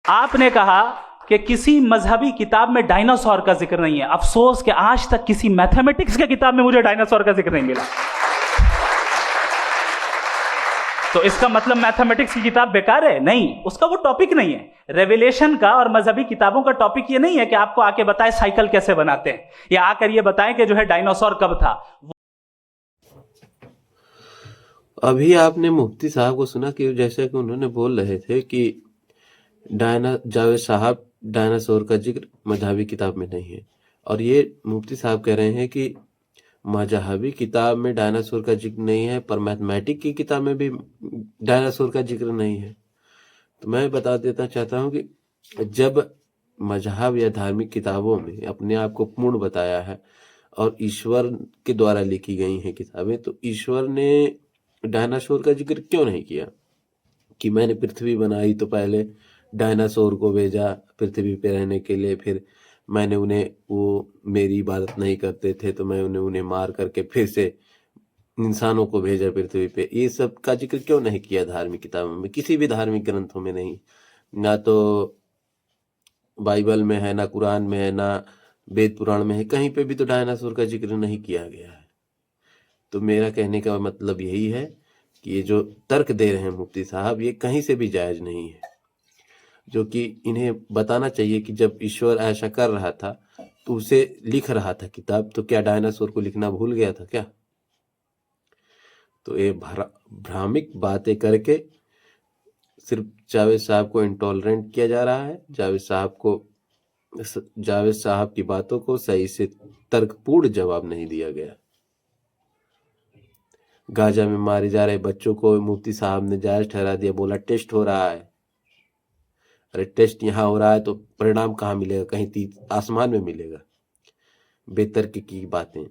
आपने कहा कि किसी मजहबी किताब में डायनासोर का जिक्र नहीं है। अफसोस कि आज तक किसी मैथमेटिक्स के किताब में मुझे डायनासोर का जिक्र नहीं मिला। तो इसका मतलब मैथमेटिक्स की किताब बेकार है? नहीं, उसका वो टॉपिक नहीं है। रेवलेशन का और मजहबी किताबों का टॉपिक ये नहीं है कि आपको आके बताए साइकिल कैसे बनाते हैं, या आकर ये बताएं कि जो है डायनासोर कब था। अभी आपने मुफ्ती साहब को सुना कि जैसे कि उन्होंने बोल रहे थे कि जावेद साहब डायनासोर का जिक्र मजहबी किताब में नहीं है, और ये मुफ्ती साहब कह रहे हैं कि मजहबी किताब में डायनासोर का जिक्र नहीं है पर मैथमेटिक की किताब में भी डायनासोर का जिक्र नहीं है। तो मैं बता देना चाहता हूँ कि जब मजहब या धार्मिक किताबों में अपने आप को पूर्ण बताया है और ईश्वर के द्वारा लिखी गई हैं किताबें, तो ईश्वर ने डायनासोर का जिक्र क्यों नहीं किया कि मैंने पृथ्वी बनाई तो पहले डायनासोर को भेजा पृथ्वी पे रहने के लिए, फिर मैंने उन्हें, वो मेरी इबादत नहीं करते थे तो मैं उन्हें मार करके फिर से इंसानों को भेजा पृथ्वी पे। ये सब का जिक्र क्यों नहीं किया धार्मिक किताबों में? किसी भी धार्मिक ग्रंथों में नहीं, ना तो बाइबल में है, ना कुरान में है, ना वेद पुराण में है, कहीं पे भी तो डायनासोर का जिक्र नहीं किया गया है। तो मेरा कहने का मतलब यही है कि ये जो तर्क दे रहे हैं मुफ्ती साहब, ये कहीं से भी जायज नहीं है। जो कि इन्हें बताना चाहिए कि जब ईश्वर ऐसा कर रहा था तो उसे लिख रहा था किताब, तो क्या डायनासोर को लिखना भूल गया था क्या? तो ये भ्रामिक बातें करके सिर्फ जावेद साहब को इंटॉलरेंट किया जा रहा है। जावेद साहब की बातों को सही से तर्कपूर्ण जवाब नहीं दिया गया। गाजा में मारे जा रहे बच्चों को मुफ्ती साहब ने जायज ठहरा दिया, बोला टेस्ट हो रहा है। अरे टेस्ट यहाँ हो रहा है तो परिणाम कहाँ मिलेगा? कहीं आसमान में मिलेगा? बेतर्क की बातें।